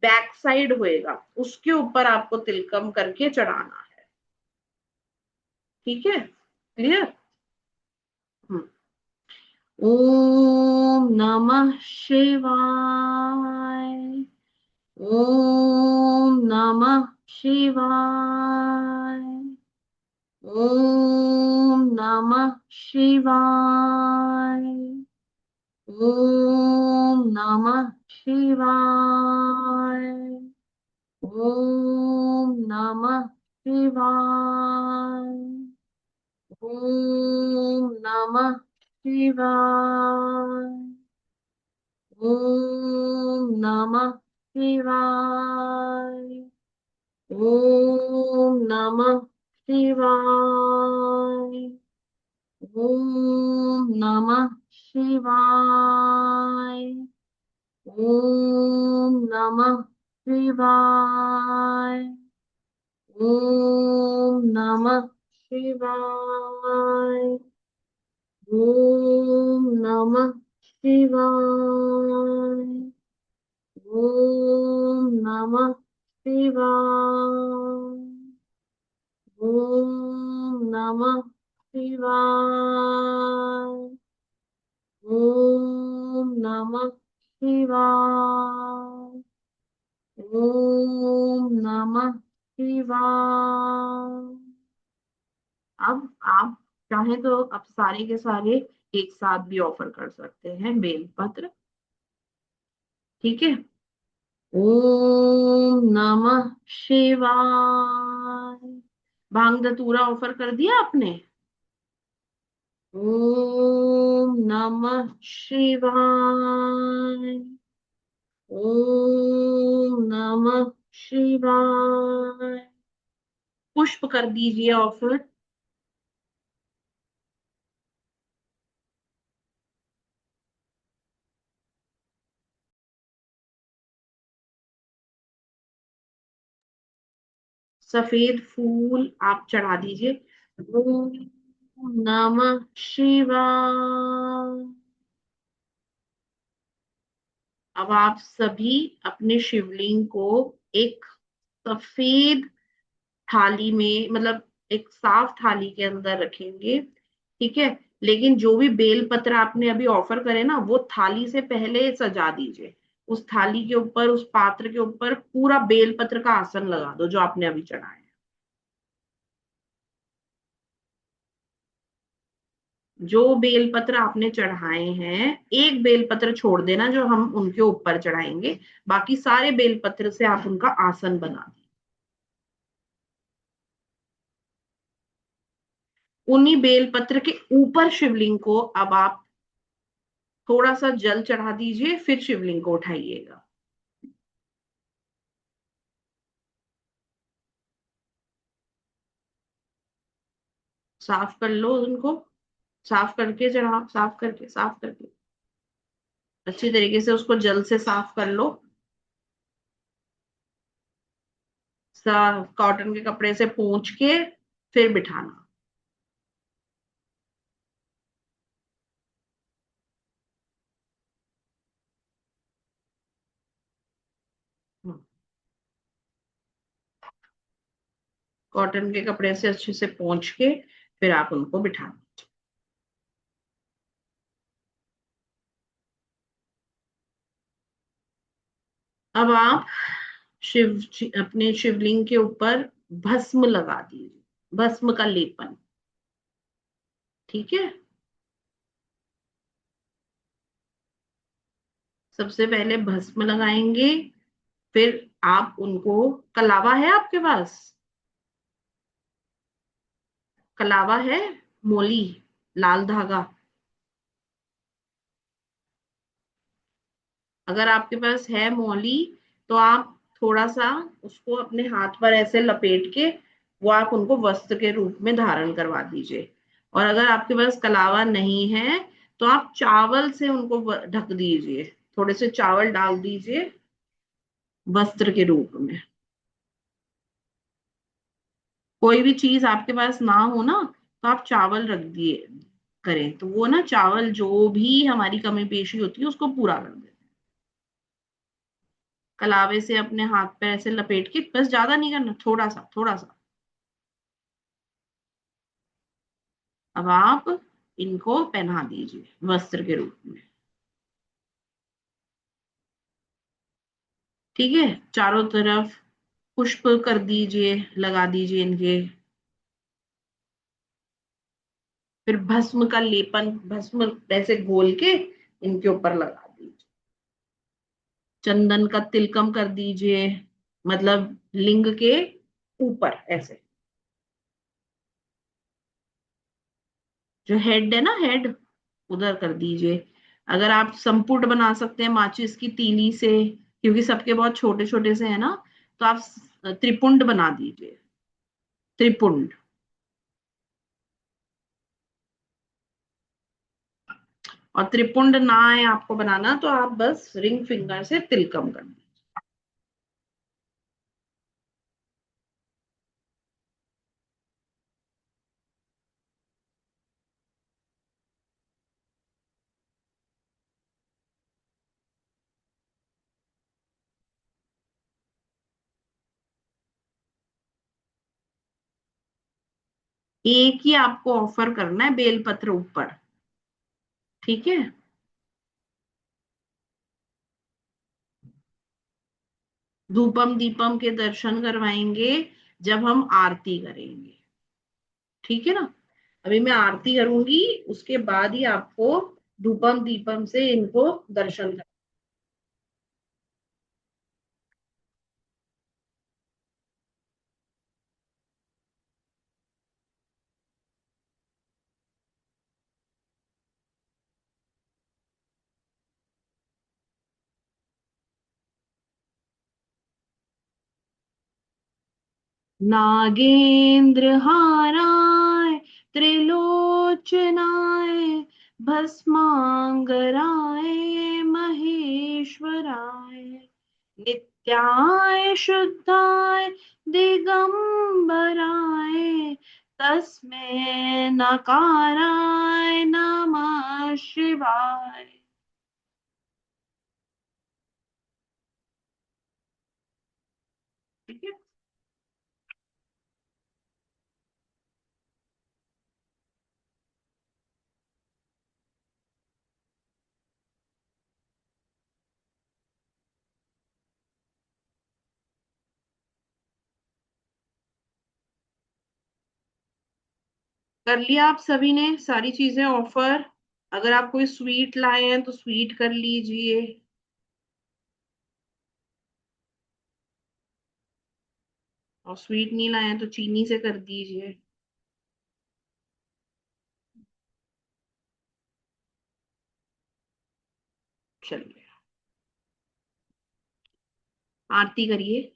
बैक साइड होएगा उसके ऊपर आपको तिलकम करके चढ़ाना है। ठीक है, क्लियर। ओम नमः शिवाय। ओम नमः शिवाय। ओम नमः शिवाय। ओम नमः शिवाय। ओम नमः शिवाय। ओम नमः शिवाय। ओम नमः शिवाय। ओम नमः शिवाय। ओम नमः शिवाय। ओम नमः शिवाय। ओम नमः शिवाय। ओम नमः शिवाय। ओम नमः शिवाय। ओम नमः शिवाय। ओम नमः शिवाय। ओम नमः शिवाय। अब आप चाहें तो अब सारे के सारे एक साथ भी ऑफर कर सकते हैं बेलपत्र। ठीक है। ओम नमः शिवाय। भांग धतूरा ऑफर कर दिया आपने। ओम नमः शिवाय। ओम नमः शिवाय। पुष्प कर दीजिए ऑफर। सफेद फूल आप चढ़ा दीजिए। ओम नमः शिवाय। अब आप सभी अपने शिवलिंग को एक सफेद थाली में, मतलब एक साफ थाली के अंदर रखेंगे। ठीक है। लेकिन जो भी बेल पत्र आपने अभी ऑफर करे ना, वो थाली से पहले सजा दीजिए। उस थाली के ऊपर, उस पात्र के ऊपर पूरा बेल पत्र का आसन लगा दो जो आपने अभी चढ़ाया है। जो बेलपत्र आपने चढ़ाए हैं, एक बेलपत्र छोड़ देना जो हम उनके ऊपर चढ़ाएंगे। बाकी सारे बेलपत्र से आप उनका आसन बना दें। उन्हीं बेलपत्र के ऊपर शिवलिंग को अब आप थोड़ा सा जल चढ़ा दीजिए, फिर शिवलिंग को उठाइएगा। साफ कर लो उनको, साफ करके चढ़ा, साफ करके, साफ करके अच्छी तरीके से उसको जल से साफ कर लो। कॉटन के कपड़े से पोंछ के फिर बिठाना। कॉटन के कपड़े से अच्छे से पोंछ के फिर आप उनको बिठाना। अब आप अपने शिवलिंग के ऊपर भस्म लगा दीजिए, भस्म का लेपन। ठीक है, सबसे पहले भस्म लगाएंगे, फिर आप उनको, कलावा है आपके पास? कलावा है, मोली, लाल धागा? अगर आपके पास है मोली, तो आप थोड़ा सा उसको अपने हाथ पर ऐसे लपेट के वो आप उनको वस्त्र के रूप में धारण करवा दीजिए। और अगर आपके पास कलावा नहीं है, तो आप चावल से उनको ढक दीजिए, थोड़े से चावल डाल दीजिए वस्त्र के रूप में। कोई भी चीज आपके पास ना हो ना, तो आप चावल रख दिए करें, तो वो ना चावल जो भी हमारी कमी पेशी होती है उसको पूरा कर देते हैं। कलावे से अपने हाथ पे ऐसे लपेट के, बस ज्यादा नहीं करना, थोड़ा सा थोड़ा सा। अब आप इनको पहना दीजिए वस्त्र के रूप में। ठीक है, चारों तरफ पुष्प कर दीजिए, लगा दीजिए इनके। फिर भस्म का लेपन, भस्म ऐसे घोल के इनके ऊपर लगा दीजिए। चंदन का तिलकम कर दीजिए, मतलब लिंग के ऊपर ऐसे, जो हेड है ना, हेड उधर कर दीजिए। अगर आप संपुट बना सकते हैं माचिस की तीली से, क्योंकि सबके बहुत छोटे छोटे से है ना, तो आप त्रिपुंड बना दीजिए, त्रिपुंड। और त्रिपुंड ना आए आपको बनाना, तो आप बस रिंग फिंगर से तिलकम कर दीजिए। एक ही आपको ऑफर करना है बेलपत्र ऊपर। ठीक है, धूपम दीपम के दर्शन करवाएंगे जब हम आरती करेंगे। ठीक है ना, अभी मैं आरती करूंगी, उसके बाद ही आपको धूपम दीपम से इनको दर्शन नागेंद्र हाराय त्रिलोचनाय भस्मांगराय महेश्वराय नित्याय शुद्धाय दिगंबराय तस्मै नकाराय नमः शिवाय। ठीक है, कर लिया आप सभी ने सारी चीजें ऑफर? अगर आप कोई स्वीट लाए हैं तो स्वीट कर लीजिए, और स्वीट नहीं लाए हैं तो चीनी से कर दीजिए। चलिए, आरती करिए।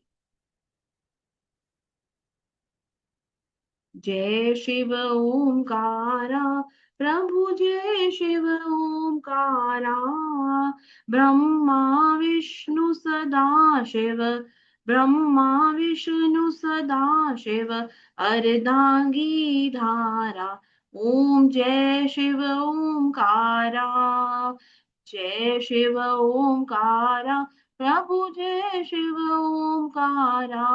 जय शिव ओंकारा, प्रभु जय शिव ओंकारा, ब्रह्मा विष्णु सदा शिव, ब्रह्मा विष्णु सदा शिव, अर्धांगी धारा। ओम जय शिव ओंकारा, जय शिव ओंकारा, प्रभु जय शिव ओंकारा,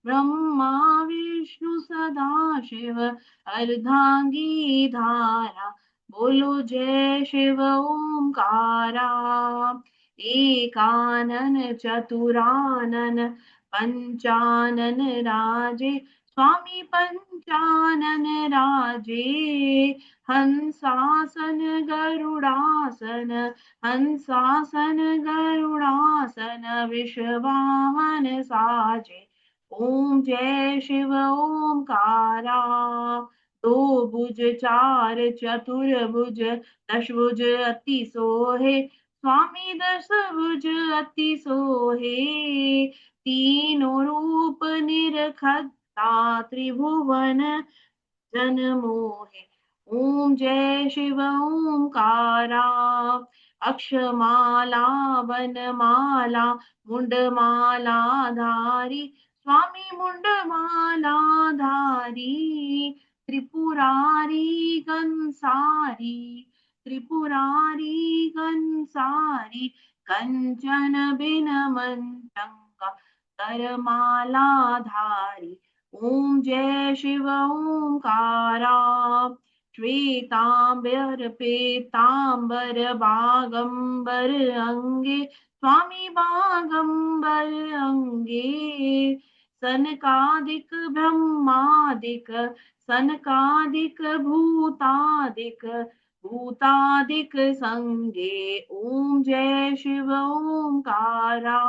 ब्रह्मा विष्णु सदा शिव, अर्धांगी धारा। बोलो जय शिव ओंकारा। एकानन चतुरानन पंचानन राजे, स्वामी पंचानन राजे। हंसासन गरुड़ासन, हंसासन गरुड़ासन, विश्ववाहन साजे। ओम जय शिव ओमकारा। दो भुज चार चतुर्भुज, दश भुज अति सोहे, स्वामी दस भुज अति सोहे। तीनों रूप निरखता, त्रिभुवन जन मोहे। ओम जय शिव ओमकारा। अक्षमाला वनमाला, मुंडमाला धारी, स्वामी मुंडमाला धारी। त्रिपुरारी कंसारी, त्रिपुरारी कंसारी, कंचन बिन मंचंगा, करमाला धारी। ओम जय शिव ओमकारा। श्वेतांबर पीतांबर बागंबर अंगे, स्वामी बागंबर अंगे। सनकादिक ब्रह्मादिक, सनकादिक भूतादिक, भूतादिक संगे। ओम जय शिव ओमकारा।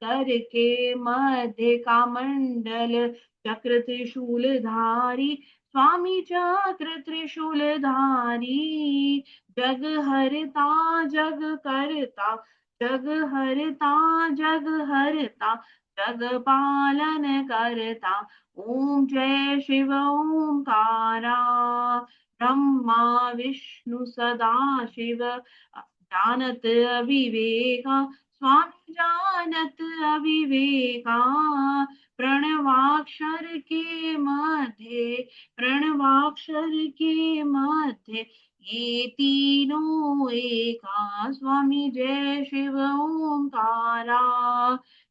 करके मध्य का मंडल, चक्र त्रिशूल धारी, स्वामी चक्र त्रिशूल धारी। जग हरता जग करता, जग हरता जग हरता, जग पालन करता। ओम जय शिव ओमकारा। ब्रह्मा विष्णु सदा शिव, जानत अविवेका, स्वामी जानत अविवेका। प्रणवाक्षर के मध्य, प्रणवाक्षर के मध्य, ये तीनों एका, स्वामी जय शिव ओमकारा।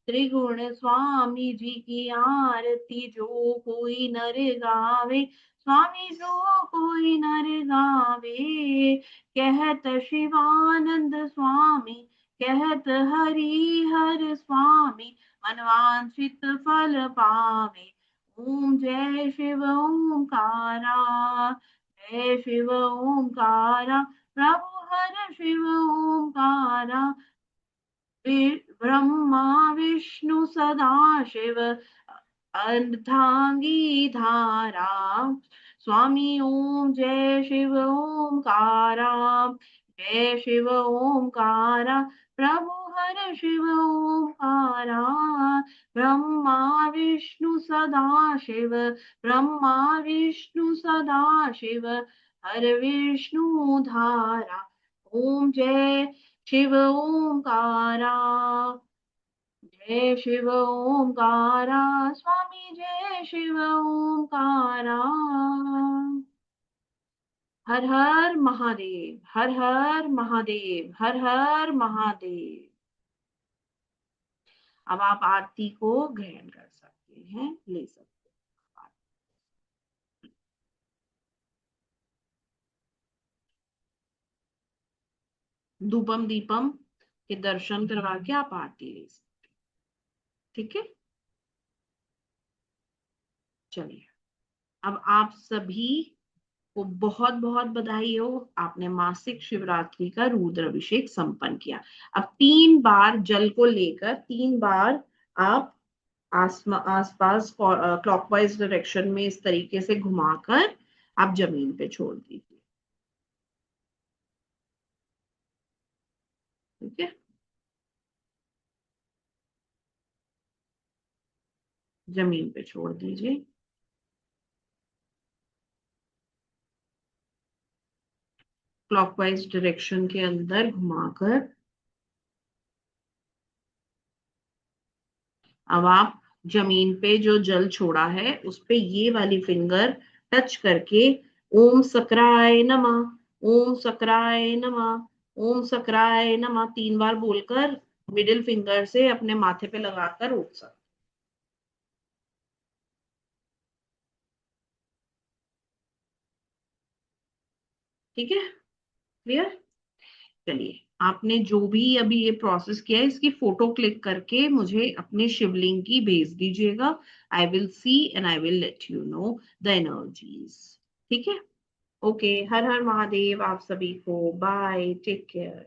त्रिगुण स्वामी जी की आरती, जो कोई नर गावे, स्वामी जो कोई नर गावे। कहत शिवानंद स्वामी, कहत हरि हर स्वामी, मनवांछित फल पावे। ओम जय शिव ओमकारा। जय शिव ओमकारा, प्रभु हर शिव ओमकारा। ब्रह्मा विष्णु सदा शिव, अर्धांगी धारा, स्वामी ओम जय शिव ओमकारा। जय शिव ओमकारा, प्रभु हर शिव ओमकारा। ब्रह्मा विष्णु सदा शिव, ब्रह्मा विष्णु सदा शिव, हर विष्णु धारा। ओम जय शिव ओमकारा। जय शिव ओमकारा, स्वामी जय शिव ओमकारा। हर हर महादेव, हर हर महादेव, हर हर महादेव। अब आप आरती को ग्रहण कर सकते हैं, ले सकते हैं। धूपम दीपम के दर्शन करवा के आप आरती ले सकते हैं। ठीक है, चलिए। अब आप सभी को बहुत बहुत बधाई हो, आपने मासिक शिवरात्रि का रुद्र अभिषेक संपन्न किया। अब 3 बार जल को लेकर 3 बार आप आसपास क्लॉकवाइज डायरेक्शन में इस तरीके से घुमाकर आप जमीन पे छोड़ दीजिए। ठीक है, जमीन पे छोड़ दीजिए। क्लॉकवाइज डायरेक्शन के अंदर घुमाकर अब आप जमीन पे जो जल छोड़ा है उस पे ये वाली फिंगर टच करके ओम सक्राय नमः, ओम सक्राय नमः, ओम सक्राय नमः 3 बार बोलकर मिडिल फिंगर से अपने माथे पे लगाकर उठ सकते। ठीक है, क्लियर। चलिए, आपने जो भी अभी ये प्रोसेस किया है इसकी फोटो क्लिक करके मुझे अपने शिवलिंग की भेज दीजिएगा। I will see and I will let you know the energies. ठीक है, ओके, हर हर महादेव आप सभी को, बाय, टेक केयर।